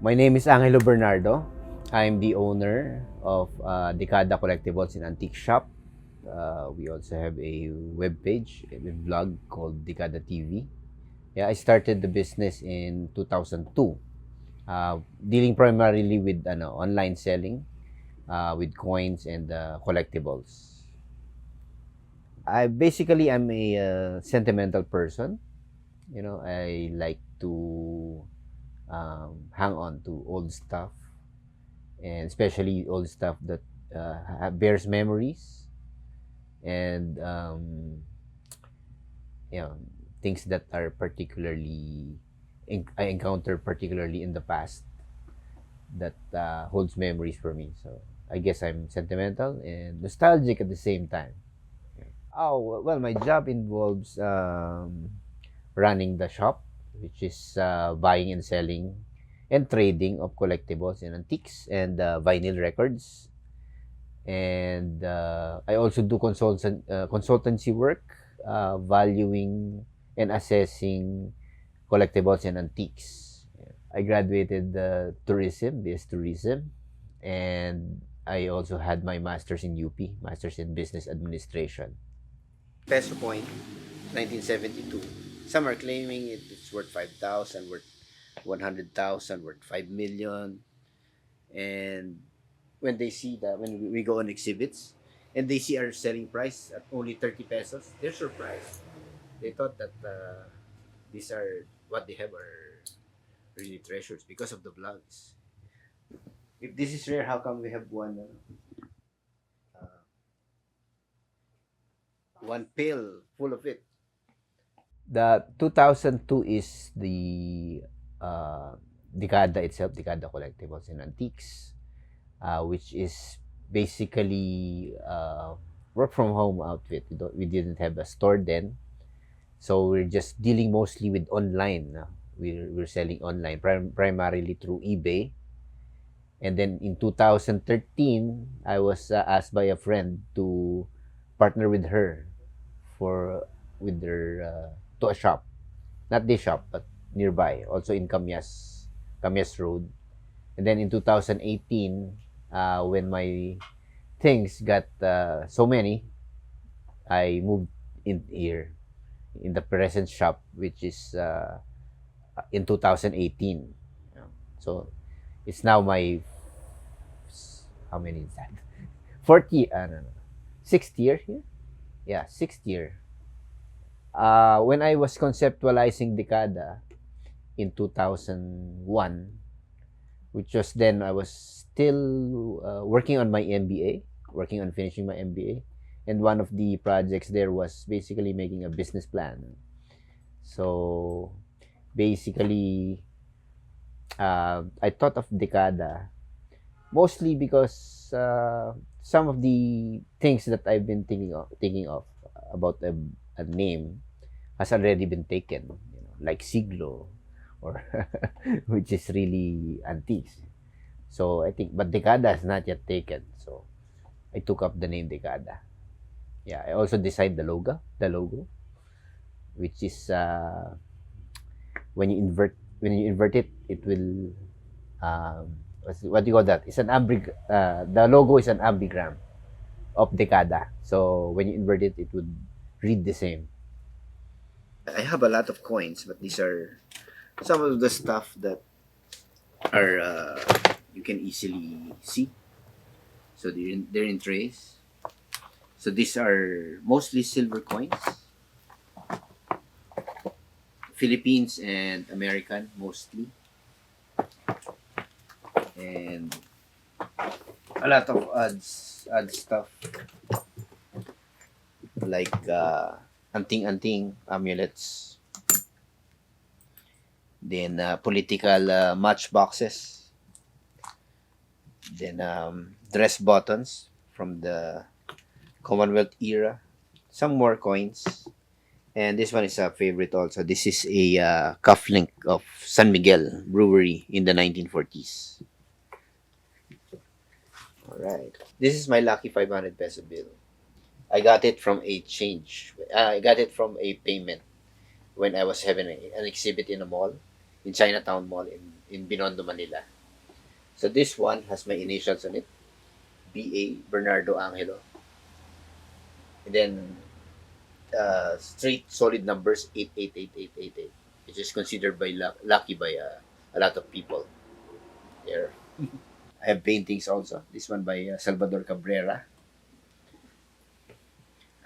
My name is Angelo Bernardo. I'm the owner of Dekada Collectibles and Antique Shop. We also have a web page, a blog called Decada TV. Yeah, I started the business in 2002, dealing primarily with online selling, with coins and collectibles. I'm a sentimental person. I like to hang on to old stuff, and especially old stuff that bears memories and you know things that are I encounter particularly in the past that holds memories for me. So I guess I'm sentimental and nostalgic at the same time. Oh well, my job involves running the shop, which is buying and selling and trading of collectibles and antiques and vinyl records. And I also do consultancy work, valuing and assessing collectibles and antiques. I graduated tourism, BS tourism, and I also had my master's in UP, master's in business administration. Peso coin, 1972. Some are claiming it's worth 5,000, worth 100,000, worth 5 million. And when they see that, when we go on exhibits, and they see our selling price at only 30 pesos, they're surprised. They thought that these are what they have are really treasures because of the vlogs. If this is rare, how come we have one pail full of it? The 2002 is the Decada itself, Decada Collectibles and Antiques, which is basically work from home outfit. We didn't have a store then, so we're just dealing mostly with online. We're selling online primarily through eBay. And then in 2013, I was asked by a friend to partner with her for with her to a shop, not this shop but nearby, also in Kamias Road. And then in 2018, when my things got so many, I moved in here in the present shop, which is in 2018. Yeah. So it's now my, how many is that? 40, no, no, sixth year here. Yeah, sixth year. When I was conceptualizing Decada in 2001, which was then I was still working on my MBA, working on finishing my MBA. And one of the projects there was basically making a business plan. So basically, I thought of Decada mostly because some of the things that I've been thinking of about a name has already been taken, like Siglo, or which is really antiques. So I think, but Decada is not yet taken. So I took up the name Decada. Yeah, I also designed the logo, which is when you invert it, it will what do you call that? It's an the logo is an ambigram of Decada. So when you invert it, it would read the same. I have a lot of coins, but these are some of the stuff that are you can easily see. So they're in trays. So these are mostly silver coins, Philippines and American mostly, and a lot of odd stuff like anting amulets, then political matchboxes, then dress buttons from the Commonwealth era, some more coins, and this one is a favorite also. This is a cufflink of San Miguel Brewery in the 1940s. All right, this is my lucky 500 peso bill. I got it from a change. I got it from a payment when I was having an exhibit in a mall, in Chinatown Mall in Binondo, Manila. So this one has my initials on it, BA Bernardo Angelo, and then straight solid numbers 888888, which is considered by lucky by a lot of people there. I have paintings also. This one by Salvador Cabrera.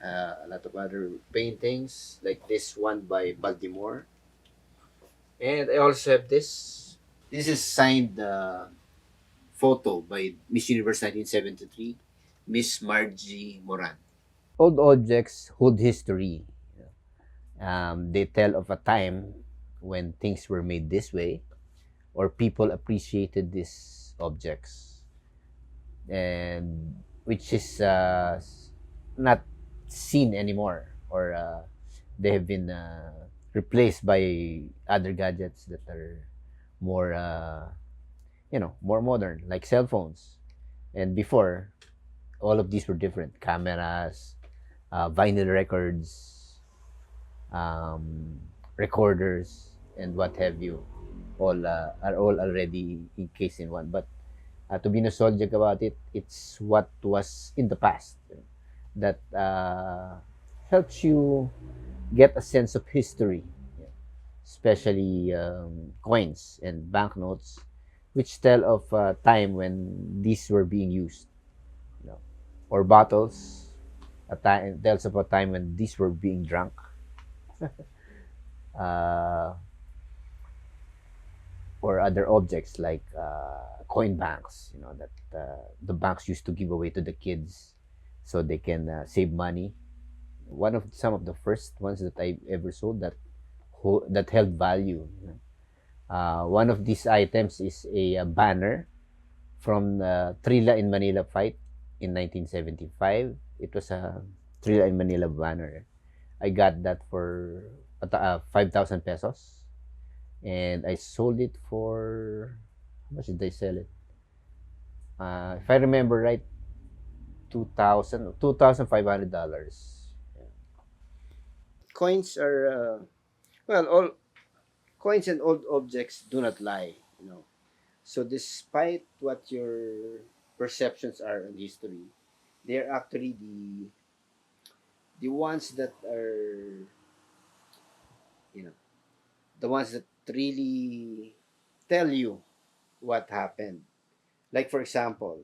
A lot of other paintings like this one by Baltimore. And I also have this. This is signed photo by Miss Universe 1973, Miss Margie Moran. Old objects hold history. They tell of a time when things were made this way, or people appreciated these objects, and which is not seen anymore, or they have been replaced by other gadgets that are more more modern, like cell phones. And before, all of these were different: cameras, vinyl records, um, recorders, and what have you, all are all already encased in one. But to be nostalgic about it, it's what was in the past that helps you get a sense of history, especially coins and banknotes, which tell of a time when these were being used, you know, or bottles. A time tells of a time when these were being drunk. Uh, or other objects like coin banks, that the banks used to give away to the kids so they can save money. One of some of the first ones that I ever sold that held value. One of these items is a banner from the Trilla in Manila fight in 1975. It was a Trilla in Manila banner. I got that for 5,000 pesos, and I sold it for, how much did I sell it? If I remember right, $2,500. Yeah. Coins are all coins and old objects do not lie. So despite what your perceptions are on history, they're actually the ones that are you know the ones that really tell you what happened. Like for example,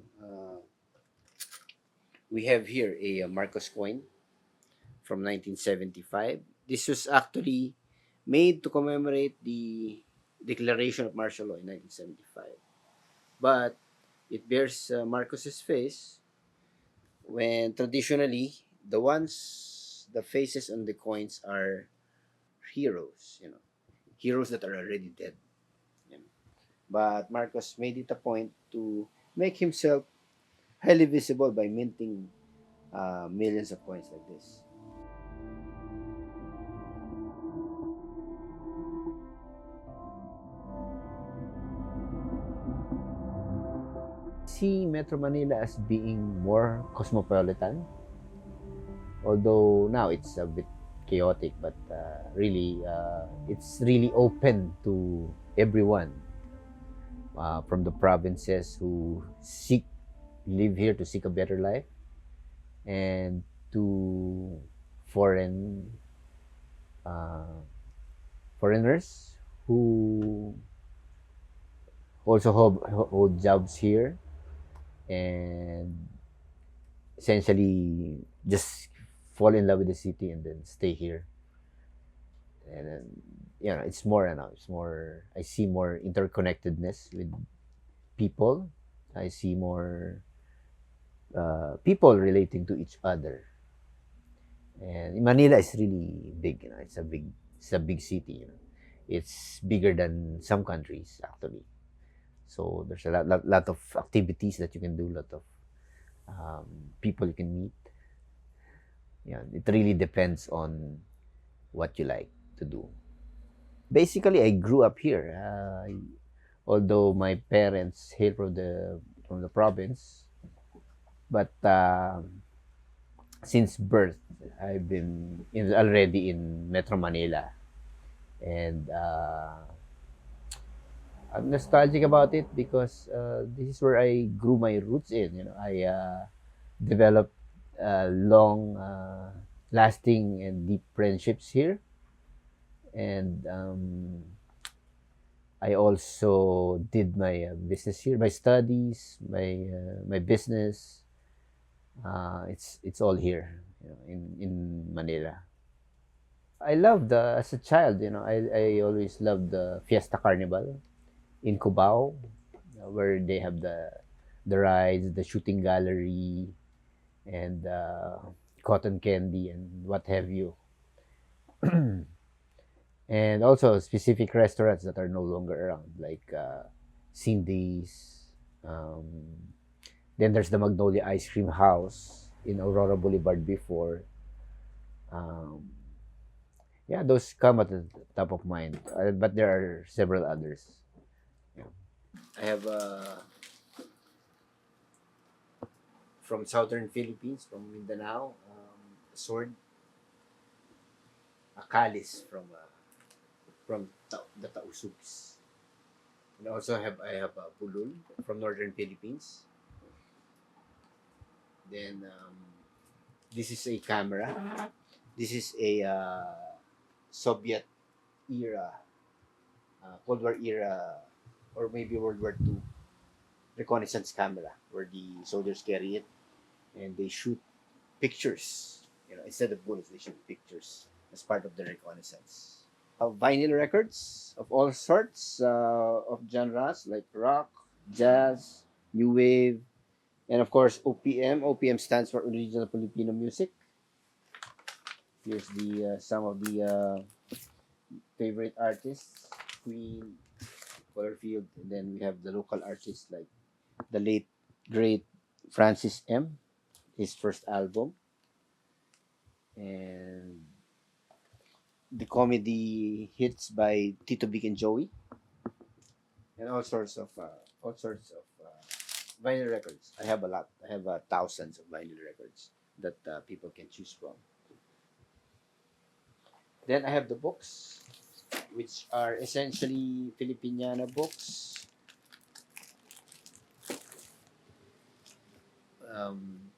we have here a Marcos coin from 1975. This was actually made to commemorate the Declaration of Martial Law in 1975. But it bears Marcos's face, when traditionally the faces on the coins are heroes that are already dead. You know. But Marcos made it a point to make himself highly visible by minting millions of coins like this. See Metro Manila as being more cosmopolitan, although now it's a bit chaotic, but really it's really open to everyone from the provinces who live here to seek a better life, and to foreign uh, foreigners who also hold jobs here, and essentially just fall in love with the city and then stay here. And then, it's more, I see more interconnectedness with people. I see more people relating to each other. And Manila is really big. It's a big city. It's bigger than some countries actually. So there's a lot of activities that you can do, lot of people you can meet. Yeah, it really depends on what you like to do. Basically, I grew up here. Although my parents hail from the province, but since birth, I've been already in Metro Manila, and I'm nostalgic about it because this is where I grew my roots in. I developed long, lasting, and deep friendships here, and I also did my business here, my studies, my business. It's all here, in Manila. I loved as a child. I always loved the Fiesta Carnival in Cubao, where they have the rides, the shooting gallery, and cotton candy and what have you. And also specific restaurants that are no longer around, like Cindy's. Um, then there's the Magnolia Ice Cream House in Aurora Boulevard before. Um, yeah, those come at the top of mind, but there are several others. Yeah. I have from southern Philippines, from Mindanao, a sword, a kalis from the Tausugs. And also I have a pulul from northern Philippines. Then this is a camera. This is a Soviet era, Cold War era, or maybe World War II reconnaissance camera, where the soldiers carry it and they shoot pictures. Instead of bullets, they shoot pictures as part of the reconnaissance. Vinyl records of all sorts of genres, like rock, jazz, new wave, and of course OPM. OPM stands for Original Filipino Music. Here's the some of the favorite artists: Queen, Colorfield, and then we have the local artists like the late great Francis M. His first album, and the comedy hits by Tito Vic and Joey, and all sorts of vinyl records. I have a lot. I have thousands of vinyl records that people can choose from. Then I have the books, which are essentially Filipiniana books.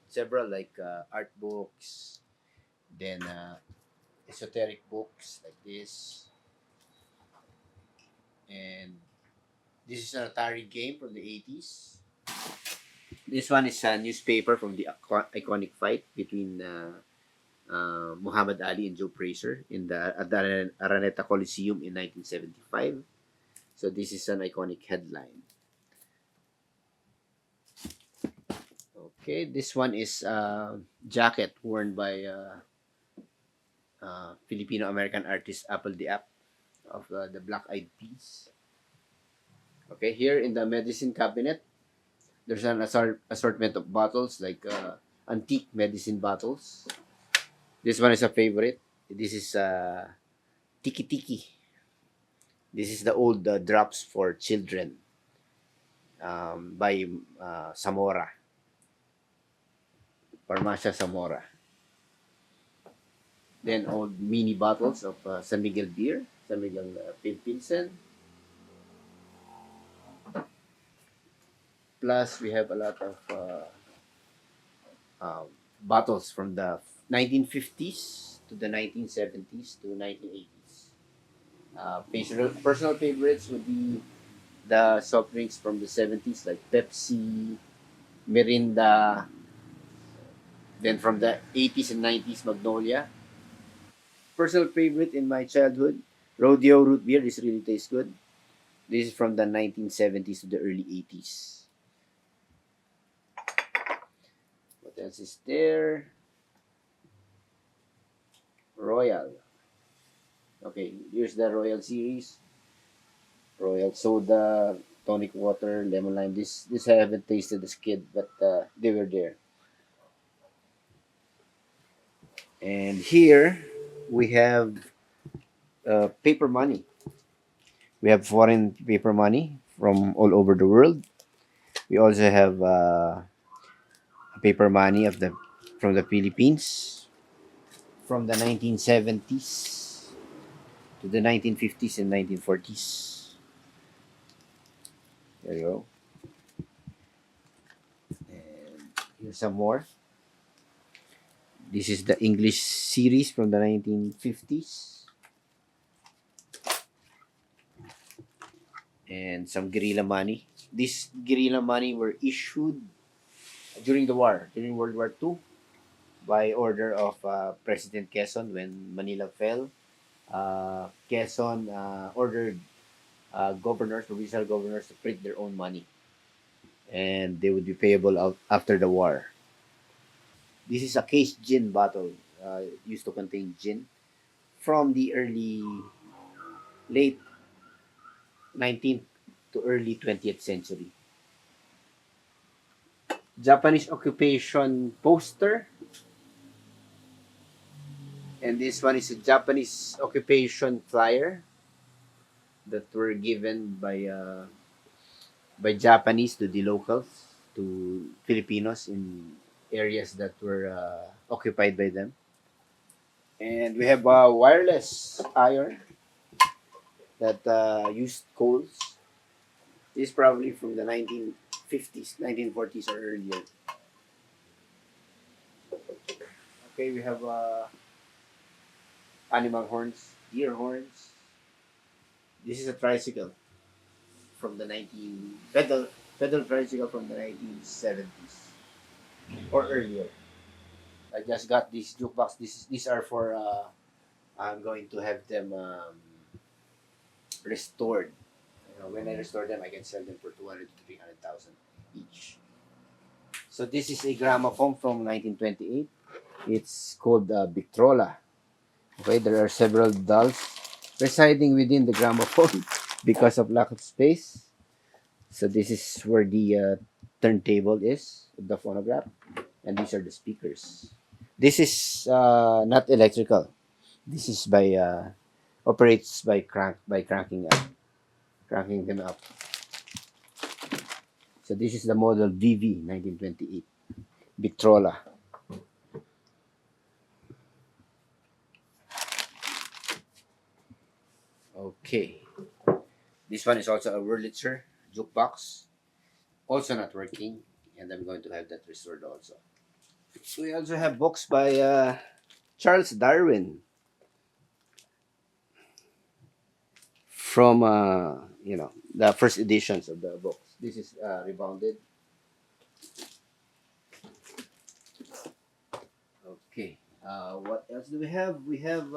Several like art books, then esoteric books like this, and this is an Atari game from the 80s. This one is a newspaper from the iconic fight between Muhammad Ali and Joe Frazier at the Araneta Coliseum in 1975. So this is an iconic headline. Okay, this one is a jacket worn by Filipino American artist Apple the App of the Black Eyed Peas. Okay, here in the medicine cabinet, there's an assortment of bottles, like antique medicine bottles. This one is a favorite. This is Tiki Tiki. This is the old drops for children by Zamora. Farmacia Zamora. Then old mini bottles of San Miguel beer, San Miguel Pilsen. Plus, we have a lot of bottles from the 1950s to the 1970s to 1980s. Personal favorites would be the soft drinks from the 70s, like Pepsi, Mirinda. Then from the 80s and 90s, Magnolia. Personal favorite in my childhood, Rodeo root beer. This really tastes good. This is from the 1970s to the early 80s. What else is there? Royal. Okay, here's the Royal series. Royal soda, tonic water, lemon lime. This I haven't tasted as kid, but they were there. And here we have paper money. We have foreign paper money from all over the world. We also have paper money from the Philippines from the 1970s to the 1950s and 1940s. There you go. And here's some more. This is the English series from the 1950s. And some guerrilla money. These guerrilla money were issued during the war, during World War II, by order of President Quezon when Manila fell. Quezon ordered governors, provincial governors, to print their own money, and they would be payable out after the war. This is a case gin bottle used to contain gin from the late 19th to early 20th century. Japanese occupation poster, and this one is a Japanese occupation flyer that were given by Japanese to the locals, to Filipinos in areas that were occupied by them. And we have a wireless iron that used coals. This is probably from the 1950s, 1940s or earlier. Okay, we have animal horns, deer horns. This is a tricycle from the 19 pedal tricycle from the 1970s or earlier. I just got this jukebox. These are for I'm going to have them restored. You know, when I restore them, I can sell them for 200 to 300,000 each. So this is a gramophone from 1928. It's called Victrola. Okay, there are several dolls residing within the gramophone because of lack of space. So this is where the turntable is, the phonograph, and these are the speakers. This is not electrical. This is by operates by cranking them up. So this is the model VV 1928 Victrola. Okay, this one is also a Wurlitzer jukebox, also not working, and I'm going to have that restored also. We also have books by Charles Darwin from the first editions of the books. This is rebounded. Okay. What else do we have? We have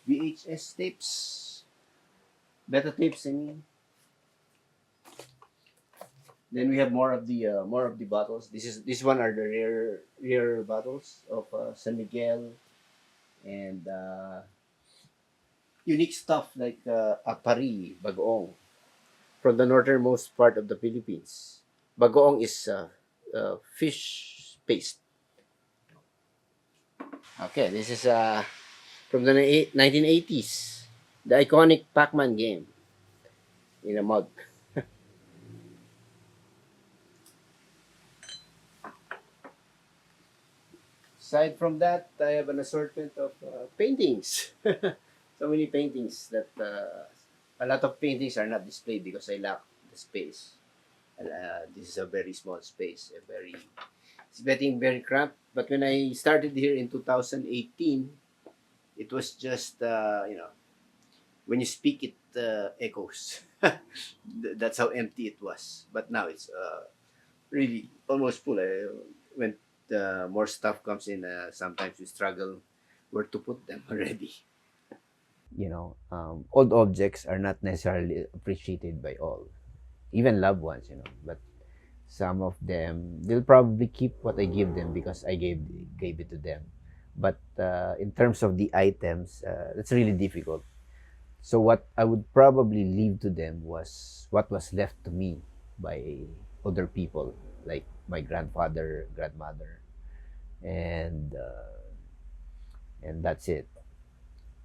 VHS tapes, beta tapes. I mean. Then we have more of the bottles. This one are the rare bottles of San Miguel and unique stuff like apari, bagoong, from the northernmost part of the Philippines. Bagoong is fish paste. Okay, this is from the 1980s, the iconic Pac-Man game in a mug. Aside from that, I have an assortment of paintings. So many paintings that a lot of paintings are not displayed because I lack the space. This is a very small space, it's getting very cramped. But when I started here in 2018, it was just when you speak, it echoes. That's how empty it was. But now it's really almost full. When more stuff comes in, sometimes we struggle where to put them already. Old objects are not necessarily appreciated by all, even loved ones, but some of them, they'll probably keep what I give them because I gave it to them. But in terms of the items, it's really difficult. So what I would probably leave to them was what was left to me by other people, like my grandfather, grandmother, and that's it.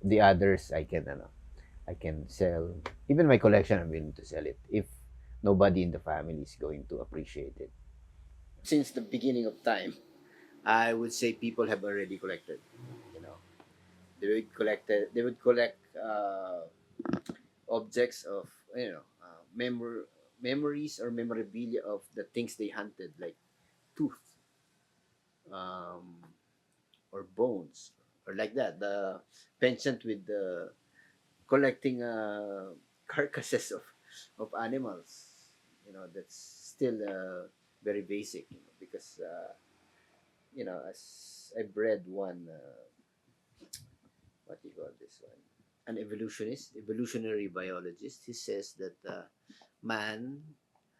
The others I can sell. Even my collection, I'm willing to sell it if nobody in the family is going to appreciate it. Since the beginning of time, I would say people have already collected. You know, they would collect objects of memories or memorabilia of the things they hunted, like tooth, um, or bones, or like that. The penchant with the collecting carcasses of animals. That's still very basic. Because as I've read one, what do you call this one? An evolutionary biologist. He says that man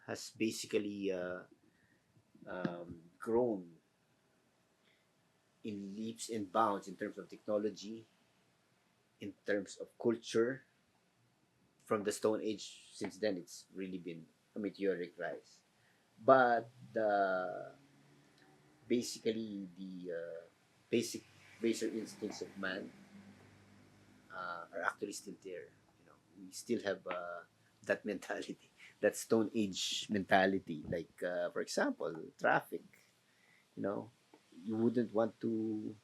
has basically grown in leaps and bounds in terms of technology, in terms of culture. From the Stone Age, since then, it's really been a meteoric rise. But the basic baser instincts of man are actually still there. We still have that mentality, that Stone Age mentality. Like, for example, traffic. You know, you wouldn't want to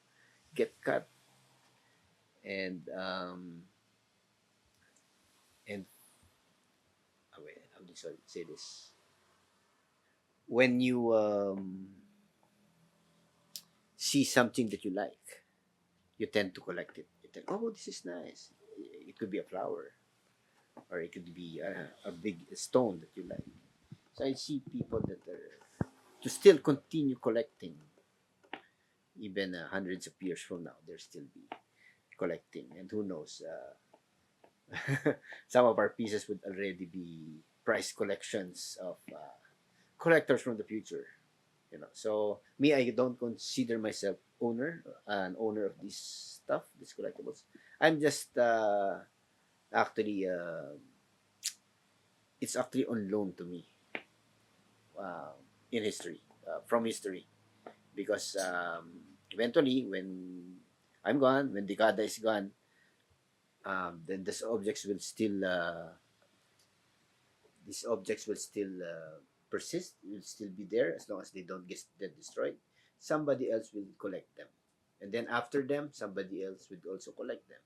get cut, and wait, how do you say this? When you see something that you like, you tend to collect it. You think, oh, this is nice. It could be a flower, or it could be a big stone that you like. So I see people that are to still continue collecting, even hundreds of years from now, they'll still be collecting, and who knows? Some of our pieces would already be prize collections of collectors from the future. So me, I don't consider myself an owner of this stuff, these collectibles. I'm just actually it's actually on loan to me, uh, in history, from history, because eventually, when I'm gone, when Decada is gone, then these objects will still persist, will still be there as long as they don't get destroyed. Somebody else will collect them, and then after them, somebody else will also collect them.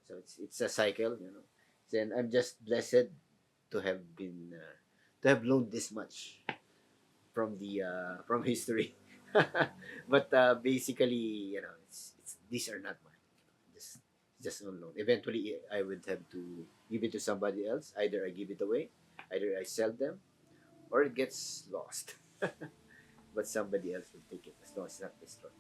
So it's a cycle. Then I'm just blessed to have been to have learned this much from history. But basically, these are not mine. Just unknown. Eventually, I would have to give it to somebody else. Either I give it away, either I sell them, or it gets lost. But somebody else will take it as long as it's not destroyed.